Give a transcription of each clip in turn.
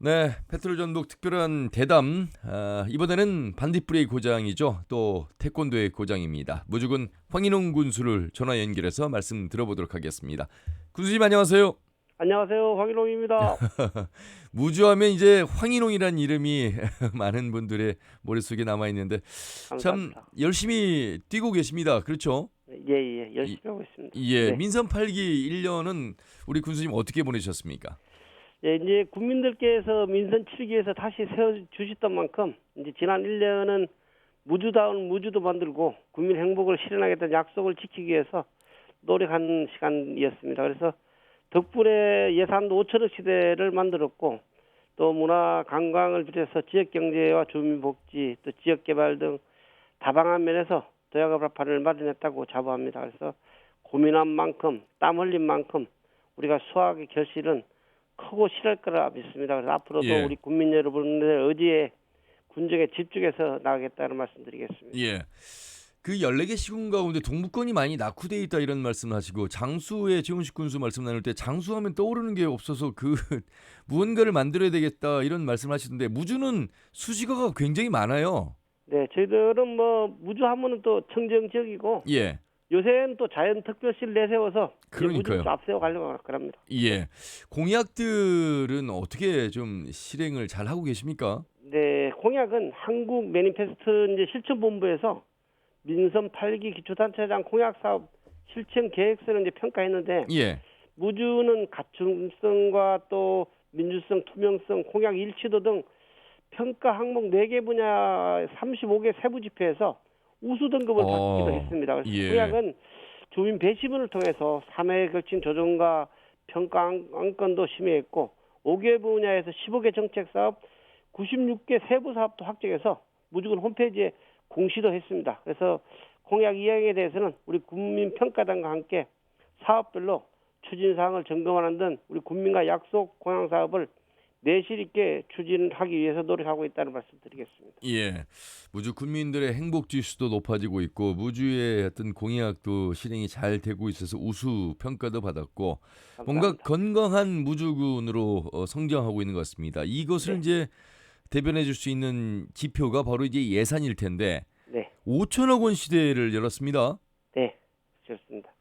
네, 페트롤 전북 특별한 대담. 이번에는 반딧불의 고장이죠. 또 태권도의 고장입니다. 무주군 황인홍 군수를 전화 연결해서 말씀 들어보도록 하겠습니다. 군수님 안녕하세요. 안녕하세요. 황일홍입니다. 무주하면 이제 황인홍이라는 이름이 많은 분들의 머릿속에 남아 있는데 참 감사합니다. 열심히 뛰고 계십니다. 그렇죠? 예, 열심히 하고 있습니다. 예, 네. 민선 8기 1년은 우리 군수님 어떻게 보내셨습니까? 예, 이제 국민들께서 민선 7기에서 다시 세워주셨던 만큼 이제 지난 1년은 무주다운 무주도 만들고 국민 행복을 실현하겠다는 약속을 지키기 위해서 노력한 시간이었습니다. 그래서 덕분에 예산도 5천억 시대를 만들었고 또 문화 관광을 비롯해서 지역 경제와 주민 복지 또 지역 개발 등 다방한 면에서 도약의 발판을 마련했다고 자부합니다. 그래서 고민한 만큼 땀 흘린 만큼 우리가 수학의 결실은 크고 실할 거라 믿습니다. 그래서 앞으로도 예. 우리 국민 여러분들 의지에 군정에 집중해서 나가겠다는 말씀드리겠습니다. 예. 그 14개 시군 가운데 동북권이 많이 낙후돼 있다 이런 말씀을 하시고 장수의 최훈식 군수 말씀 나눌 때 장수하면 떠오르는 게 없어서 그 무언가를 만들어야 되겠다 이런 말씀을 하시던데 무주는 수식어가 굉장히 많아요. 네, 저희들은 뭐 무주하면은 또 청정 지역이고 예. 요새는 또 자연 특별시를 내세워서 그러니까요. 무주를 좀 앞세워 가려고 합니다. 예. 공약들은 어떻게 좀 실행을 잘 하고 계십니까? 네, 공약은 한국 매니페스트 이제 실천본부에서 민선 8기 기초단체장 공약사업 실천 계획서를 이제 평가했는데 예. 무주는 가중성과 또 민주성, 투명성, 공약 일치도 등 평가 항목 4개 분야 35개 세부 지표에서 우수 등급을 받기도 했습니다. 그래서 예. 공약은 주민 배심원을 통해서 3회에 걸친 조정과 평가 안건도 심의했고 5개 분야에서 15개 정책 사업 96개 세부 사업도 확정해서 무주군 홈페이지에 공시도 했습니다. 그래서 공약 이행에 대해서는 우리 국민평가단과 함께 사업별로 추진 사항을 점검하는 등 우리 국민과 약속 공약 사업을 내실 있게 추진하기 위해서 노력하고 있다는 말씀드리겠습니다. 예. 무주 군민들의 행복 지수도 높아지고 있고 무주의 어떤 공약도 실행이 잘 되고 있어서 우수 평가도 받았고 뭔가 감사합니다. 건강한 무주군으로 성장하고 있는 것 같습니다. 이것을 네. 이제 대변해 줄 수 있는 지표가 바로 이제 예산일 텐데 네, 5천억 원 시대를 열었습니다. 네, 좋습니다.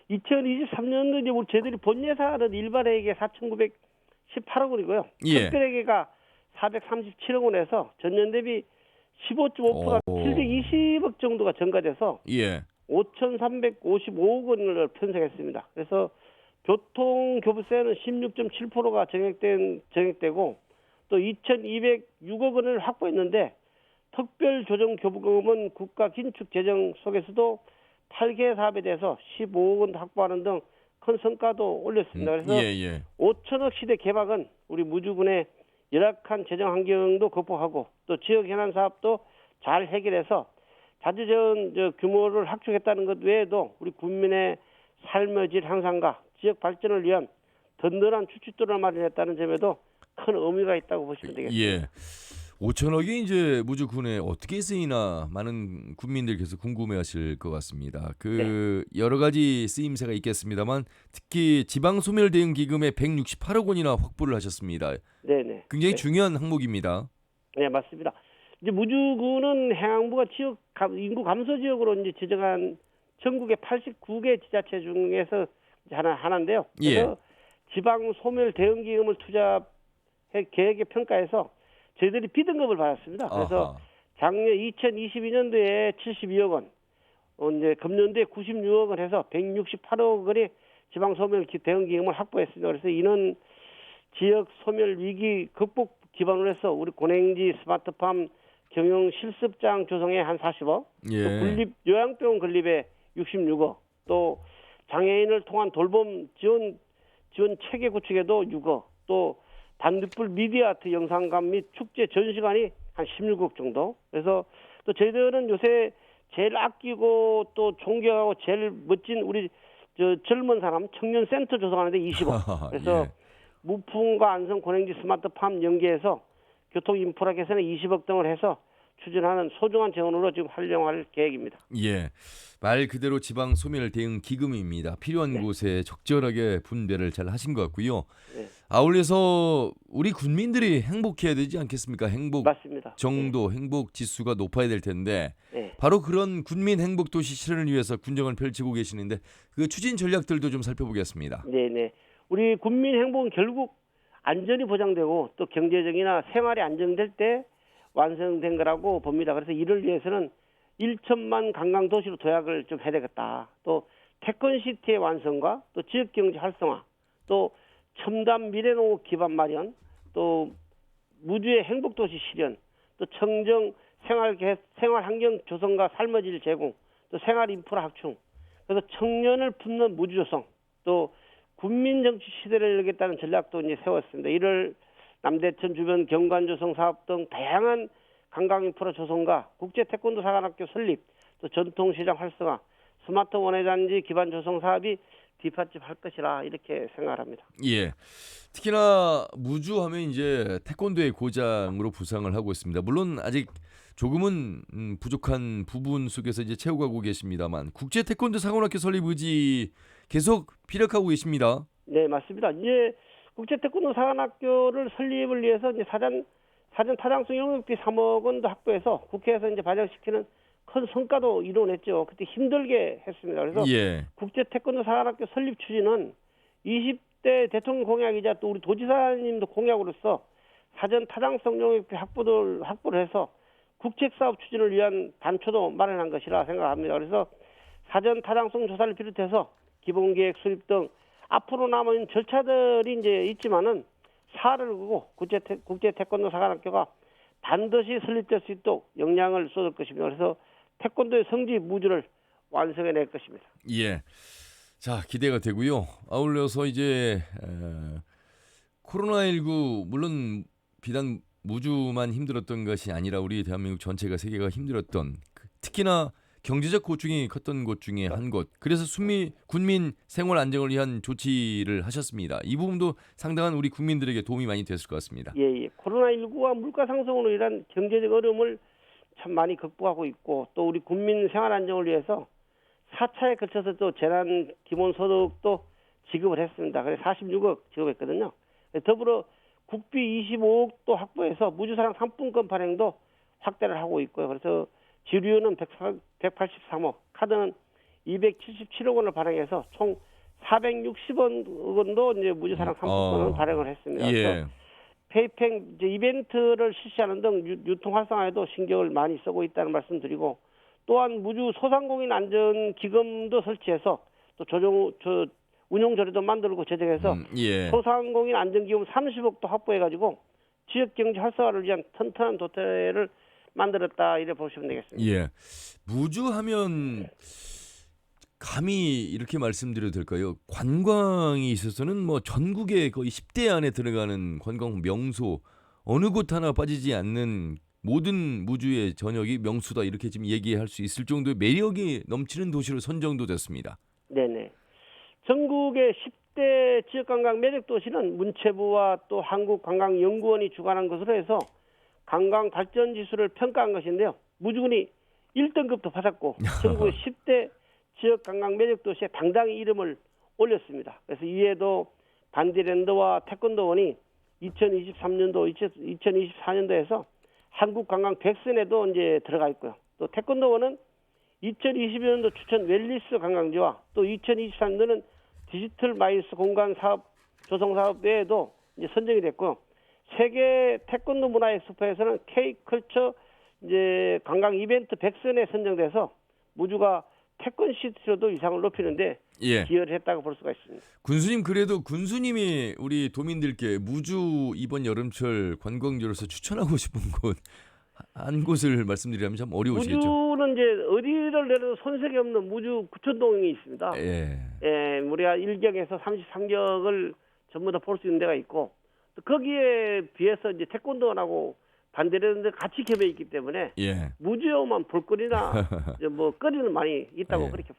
2023년도 이제 우리 저희들이 본 예산은 일반회계 4,918억 원이고요. 예. 특별회계가 437억 원에서 전년 대비 15.5% 오. 720억 정도가 증가돼서 예. 5,355억 원을 편성했습니다. 그래서 교통교부세는 16.7%가 정액되고 또 2,206억 원을 확보했는데 특별조정교부금은 국가긴축재정 속에서도 8개 사업에 대해서 15억 원 확보하는 등 큰 성과도 올렸습니다. 그래서 예. 5천억 시대 개박은 우리 무주군의 열악한 재정 환경도 극복하고 또 지역 현안 사업도 잘 해결해서 자주전 규모를 확충했다는 것 외에도 우리 국민의 삶의 질 향상과 지역 발전을 위한 든든한 추진도를 마련했다는 점에도 큰 의미가 있다고 보시면 되겠습니다. 예. 5천억이 이제 무주군에 어떻게 쓰이나 많은 국민들께서 궁금해하실 것 같습니다. 그 여러 가지 쓰임새가 있겠습니다만 특히 지방소멸대응기금에 168억 원이나 확보를 하셨습니다. 네네. 굉장히 중요한 항목입니다. 네, 맞습니다. 이제 무주군은 해양부가 인구 감소 지역으로 이제 지정한 전국의 89개 지자체 중에서 이제 하나인데요. 그래서 지방 소멸 대응 기금을 투자 계획에 평가해서 저희들이 B등급을 받았습니다. 그래서 아하. 작년 2022년도에 72억 원, 이제 금년도에 96억 원 해서 168억 원의 지방 소멸 대응 기금을 확보했습니다. 그래서 이는 지역 소멸 위기 극복 기반으로 해서 우리 고냉지 스마트팜 경영 실습장 조성에 한 40억, 예. 또 군립 요양병원 건립에 66억, 또 장애인을 통한 돌봄 지원 체계 구축에도 6억, 또 반딧불 미디어 아트 영상관 및 축제 전시관이 한 16억 정도. 그래서 또 저희들은 요새 제일 아끼고 또 존경하고 제일 멋진 우리 젊은 사람 청년 센터 조성하는데 20억. 그래서 예. 무풍과 안성 고냉지 스마트팜 연계해서 교통 인프라 개선에 20억 등을 해서 추진하는 소중한 재원으로 지금 활용할 계획입니다. 예. 말 그대로 지방 소멸 대응 기금입니다. 필요한 곳에 적절하게 분배를 잘 하신 것 같고요. 네. 아울러서 우리 국민들이 행복해야 되지 않겠습니까? 행복 맞습니다. 정도, 행복 지수가 높아야 될 텐데 예. 바로 그런 군민 행복 도시 실현을 위해서 군정을 펼치고 계시는데 그 추진 전략들도 좀 살펴보겠습니다. 네네. 우리 국민 행복은 결국 안전이 보장되고 또 경제적이나 생활이 안정될 때 완성된 거라고 봅니다. 그래서 이를 위해서는 1천만 관광 도시로 도약을 좀 해야 되겠다. 또 태권시티의 완성과 또 지역경제 활성화, 또 첨단 미래농업 기반 마련, 또 무주의 행복도시 실현, 또 청정 생활환경 조성과 삶의 질 제공, 또 생활 인프라 확충, 그래서 청년을 품는 무주 조성, 또 국민 정치 시대를 열겠다는 전략도 이제 세웠습니다. 이를 남대천 주변 경관 조성 사업 등 다양한 관광 인프라 조성과 국제 태권도 사관학교 설립, 또 전통 시장 활성화, 스마트 원예단지 기반 조성 사업이 뒷받침할 것이라 이렇게 생각합니다. 예. 특히나 무주 하면 이제 태권도의 고장으로 부상을 하고 있습니다. 물론 아직 조금은 부족한 부분 속에서 이제 채워가고 계십니다만 국제 태권도 사관학교 설립 의지 계속 피력하고 계십니다. 네, 맞습니다. 이제 국제 태권도 사관학교를 설립을 위해서 이제 사전 타당성 용역비 3억 원도 확보해서 국회에서 이제 발령시키는 큰 성과도 이뤄냈죠. 그때 힘들게 했습니다. 그래서 예. 국제 태권도 사관학교 설립 추진은 20대 대통령 공약이자 또 우리 도지사님도 공약으로서 사전 타당성 용역비 확보를 해서 국책 사업 추진을 위한 단초도 마련한 것이라 생각합니다. 그래서 사전 타당성 조사를 비롯해서 기본계획 수립 등 앞으로 남은 절차들이 이제 있지만은 사활을 그고 국제 태권도 사관학교가 반드시 설립될 수 있도록 역량을 쏟을 것입니다. 그래서 태권도의 성지 무주를 완성해낼 것입니다. 예. 자, 기대가 되고요. 아울러서 이제 코로나19 물론 비단 무주만 힘들었던 것이 아니라 우리 대한민국 전체가 세계가 힘들었던 특히나 경제적 고충이 컸던 곳 중에 한 곳. 그래서 군민 생활 안정을 위한 조치를 하셨습니다. 이 부분도 상당한 우리 국민들에게 도움이 많이 됐을 것 같습니다. 예. 코로나19와 물가 상승으로 인한 경제적 어려움을 참 많이 극복하고 있고 또 우리 국민 생활 안정을 위해서 4차에 걸쳐서 또 재난 기본소득도 지급을 했습니다. 그래서 46억 지급했거든요. 더불어 국비 25억도 확보해서 무주사랑 상품권 발행도 확대를 하고 있고요. 그래서 지류는 183억, 카드는 277억 원을 발행해서 총 460억 원도 이제 무주사랑 상품권을 발행을 했습니다. 그래서 예. 페이팽 이제 이벤트를 실시하는 등 유통 활성화에도 신경을 많이 쓰고 있다는 말씀드리고 또한 무주 소상공인 안전 기금도 설치해서 또 운용 조례도 만들고 제정해서 예. 소상공인 안전 기금 30억도 확보해 가지고 지역 경제 활성화를 위한 튼튼한 도태를 만들었다 이래 보시면 되겠습니다. 예. 무주하면 감히 이렇게 말씀드려도 될까요? 관광이 있어서는 뭐 전국에 거의 10대 안에 들어가는 관광 명소 어느 곳 하나 빠지지 않는 모든 무주의 전역이 명수다 이렇게 지금 얘기할 수 있을 정도의 매력이 넘치는 도시로 선정도 됐습니다. 네네. 전국의 10대 지역관광 매력도시는 문체부와 또 한국관광연구원이 주관한 것으로 해서 관광 발전 지수를 평가한 것인데요. 무주군이 1등급도 받았고 전국의 10대 지역관광 매력도시에 당당히 이름을 올렸습니다. 그래서 이에도 반디랜드와 태권도원이 2023년도, 2024년도에서 한국관광 100선에도 이제 들어가 있고요. 또 태권도원은 2020년도 추천 웰리스 관광지와 또 2023년도는 디지털 마이스 공간 사업 조성 사업 외에도 이제 선정이 됐고 세계 태권도 문화 엑스포에서는 K컬처 이제 관광 이벤트 100선에 선정돼서 무주가 태권 시티로도 위상을 높이는데 예. 기여를 했다고 볼 수가 있습니다. 군수님 그래도 군수님이 우리 도민들께 무주 이번 여름철 관광지로서 추천하고 싶은 곳 한 곳을 말씀드리자면 참 어려우시겠죠. 무주는 이제 어디를 내려도 손색이 없는 무주 구천동이 있습니다. 예. 우리가 1경에서 33경을 전부 다 볼 수 있는 데가 있고 또 거기에 비해서 이제 태권도원하고 반대되는데 같이 겹여 있기 때문에 예. 무주에 오면 볼거리나 뭐 거리는 많이 있다고 예. 그렇게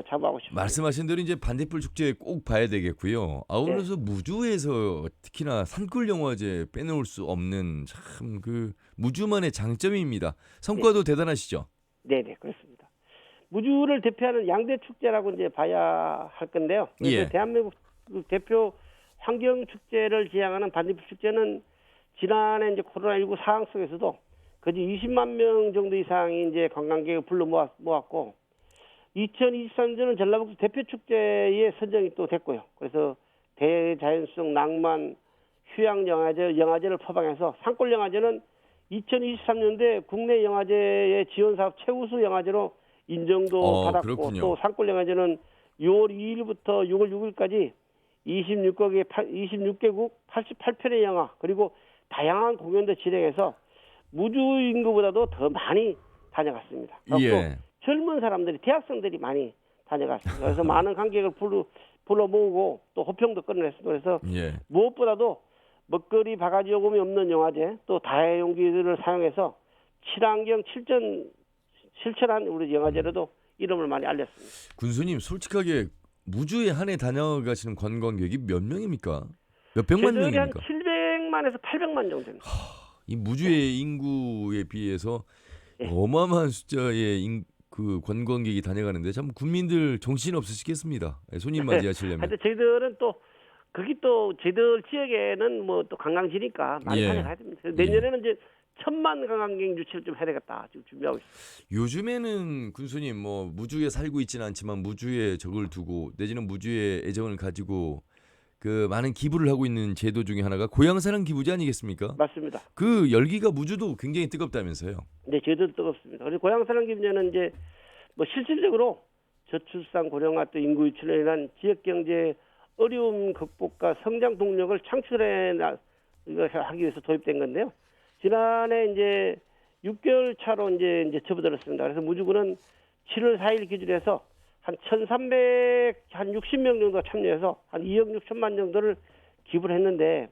자부하고 싶습니다. 말씀하신 대로 이제 반딧불 축제 꼭 봐야 되겠고요. 아울러서 무주에서 특히나 산골 영화제 빼놓을 수 없는 참 그 무주만의 장점입니다. 성과도 대단하시죠. 네네 그렇습니다. 무주를 대표하는 양대 축제라고 이제 봐야 할 건데요. 그래서 예. 대한민국 대표 환경 축제를 지향하는 반딧불 축제는 지난해 이제 코로나19 상황 속에서도 거의 20만 명 정도 이상이 이제 관광객을 불러 모았고 2023년은 전라북도 대표 축제에 선정이 또 됐고요. 그래서 대자연성 낭만 휴양 영화제를 포함해서 산골 영화제는 2023년도에 국내 영화제의 지원 사업 최우수 영화제로 인정도 받았고 그렇군요. 또 산골 영화제는 6월 2일부터 6월 6일까지 26개국 88편의 영화 그리고 다양한 공연도 진행해서 무주 인구보다도 더 많이 다녀갔습니다. 또 예. 젊은 사람들이 대학생들이 많이 다녀갔습니다. 그래서 많은 관객을 불러 모으고 또 호평도 끌어냈습니다. 그래서 예. 무엇보다도 먹거리 바가지 요금이 없는 영화제 또 다해용기들을 사용해서 친환경 실천한 우리 영화제로도 이름을 많이 알렸습니다. 군수님 솔직하게 무주에 한 해 다녀가시는 관광객이 몇 명입니까? 몇 백만 저들이 한 명입니까? 700만에서 800만 정도 됩니다. 이 무주의 인구에 비해서 예. 어마어마한 숫자의 그 관광객이 다녀가는데 참 국민들 정신 없으시겠습니다. 손님 맞이하시려면. 하여튼 저희들은 또 거기 또 저희들 지역에는 뭐 또 관광지니까 많이 예. 다녀가야 됩니다. 내년에는 이제 1,000만 관광객 유치를 좀 해야 되겠다 지금 준비하고 있습니다. 요즘에는 군수님 뭐 무주에 살고 있지는 않지만 무주에 적을 두고 내지는 무주에 애정을 가지고 그 많은 기부를 하고 있는 제도 중에 하나가 고향사랑 기부제 아니겠습니까? 맞습니다. 그 열기가 무주도 굉장히 뜨겁다면서요. 네, 저희들 뜨겁습니다. 그리고 고향사랑 기부제는 이제 뭐 실질적으로 저출산 고령화 또 인구 유출로 인한 지역 경제 어려움 극복과 성장 동력을 창출해 하기 위해서 도입된 건데요. 지난해 이제 6개월 차로 이제 접어들었습니다. 그래서 무주군은 7월 4일 기준으로 해서 한 1,360명 정도가 참여해서 한 2억 6천만 정도를 기부를 했는데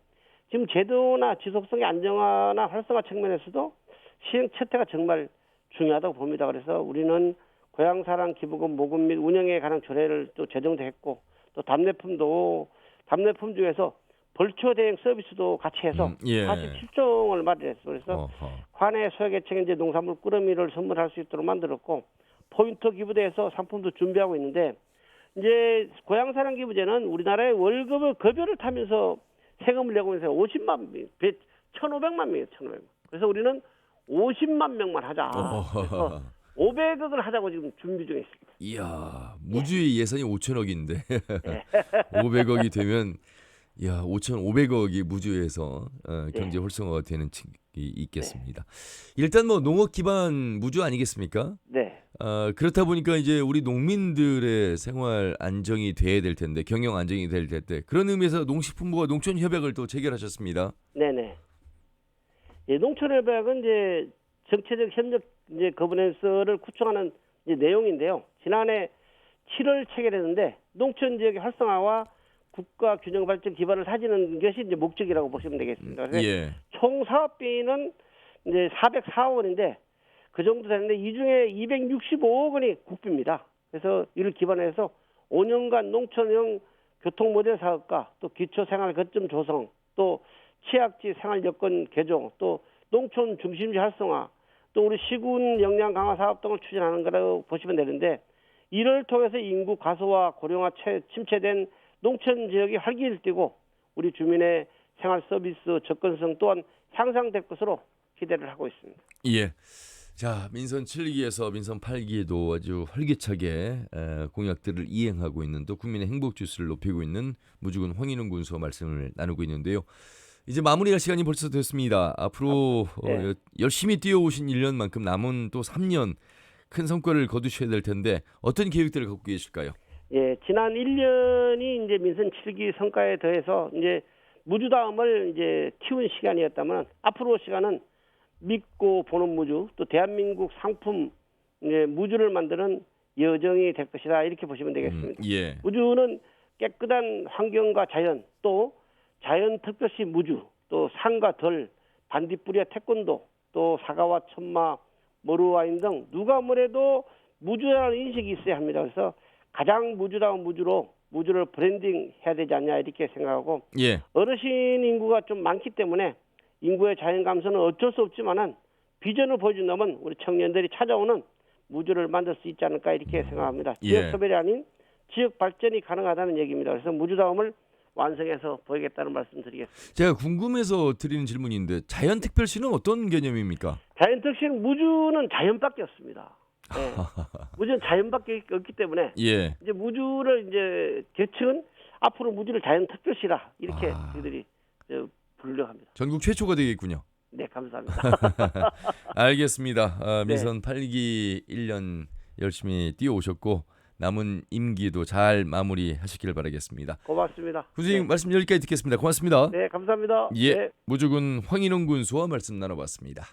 지금 제도나 지속성의 안정화나 활성화 측면에서도 시행 채택가 정말 중요하다고 봅니다. 그래서 우리는 고향사랑 기부금 모금 및 운영에 관한 조례를 또 제정도 했고 또 답례품 중에서 벌초 대행 서비스도 같이 해서 예. 47종을 마련했어요. 그래서 관내 소액계층 이제 농산물 꾸러미를 선물할 수 있도록 만들었고 포인트 기부대에서 상품도 준비하고 있는데 이제 고향사랑 기부제는 우리나라의 월급을 급여를 타면서 세금을 내고 있어요. 50만 명, 1,500만 명이에요. 1,500만. 그래서 우리는 50만 명만 하자. 그래서 500억을 하자고 지금 준비 중에 있습니다. 이야, 무주의 예산이 5천억인데 500억이 되면 야, 5,500억이 무주에서 경제 활성화가 되는 측이 있겠습니다. 일단 뭐 농업 기반 무주 아니겠습니까? 네. 그렇다 보니까 이제 우리 농민들의 생활 안정이 돼야 될 텐데 경영 안정이 될 텐데 그런 의미에서 농식품부가 농촌협약을 또 체결하셨습니다. 네네. 예, 농촌협약은 이제 정체적 협력 이제 거버넌스를 구축하는 이제 내용인데요. 지난해 7월 체결했는데 농촌 지역의 활성화와 국가 균형 발전 기반을 다지는 것이 이제 목적이라고 보시면 되겠습니다. 그래서 예. 총 사업비는 이제 404억 원인데 그 정도 되는데 이 중에 265억 원이 국비입니다. 그래서 이를 기반해서 5년간 농촌형 교통 모델 사업과 또 기초 생활 거점 조성, 또 취약지 생활 여건 개종, 또 농촌 중심지 활성화, 또 우리 시군 역량 강화 사업 등을 추진하는 거라고 보시면 되는데 이를 통해서 인구 과소와 고령화 침체된 농촌 지역이 활기를 띠고 우리 주민의 생활 서비스 접근성 또한 향상될 것으로 기대를 하고 있습니다. 예. 자, 민선 7기에서 민선 8기에도 아주 활기차게 공약들을 이행하고 있는 또 국민의 행복 지수를 높이고 있는 무주군 황인웅 군수와 말씀을 나누고 있는데요. 이제 마무리할 시간이 벌써 됐습니다. 앞으로 네. 열심히 뛰어오신 1년만큼 남은 또 3년 큰 성과를 거두셔야 될 텐데 어떤 계획들을 갖고 계실까요? 예, 지난 1년이 이제 민선 7기 성과에 더해서 이제 무주다움을 이제 키운 시간이었다면 앞으로 시간은 믿고 보는 무주 또 대한민국 상품 이제 무주를 만드는 여정이 될 것이다 이렇게 보시면 되겠습니다. 예. 무주는 깨끗한 환경과 자연 또 자연 특별시 무주 또 산과 덜 반딧불이와 태권도 또 사과와 천마 머루와인 등 누가 뭐래도 무주라는 인식이 있어야 합니다. 그래서 가장 무주다운 무주로 무주를 브랜딩 해야 되지 않냐 이렇게 생각하고 예. 어르신 인구가 좀 많기 때문에 인구의 자연 감소는 어쩔 수 없지만은 비전을 보여준다면 우리 청년들이 찾아오는 무주를 만들 수 있지 않을까 이렇게 생각합니다. 예. 지역 소멸이 아닌 지역 발전이 가능하다는 얘기입니다. 그래서 무주다움을 완성해서 보이겠다는 말씀드리겠습니다. 제가 궁금해서 드리는 질문인데 자연특별시는 어떤 개념입니까? 자연특신 무주는 자연밖에 없습니다. 네. 무주는 자연밖에 없기 때문에 예. 이제 무주를 이제 계층은 앞으로 무주를 자연특별시라 이렇게 저희들이 부르려고 합니다. 전국 최초가 되겠군요. 네, 감사합니다. 알겠습니다. 민선 8기 1년 열심히 뛰어오셨고 남은 임기도 잘 마무리하시길 바라겠습니다. 고맙습니다. 군수님 말씀 여기까지 듣겠습니다. 고맙습니다. 네, 감사합니다. 예, 네. 무주군 황인홍 군수와 말씀 나눠봤습니다.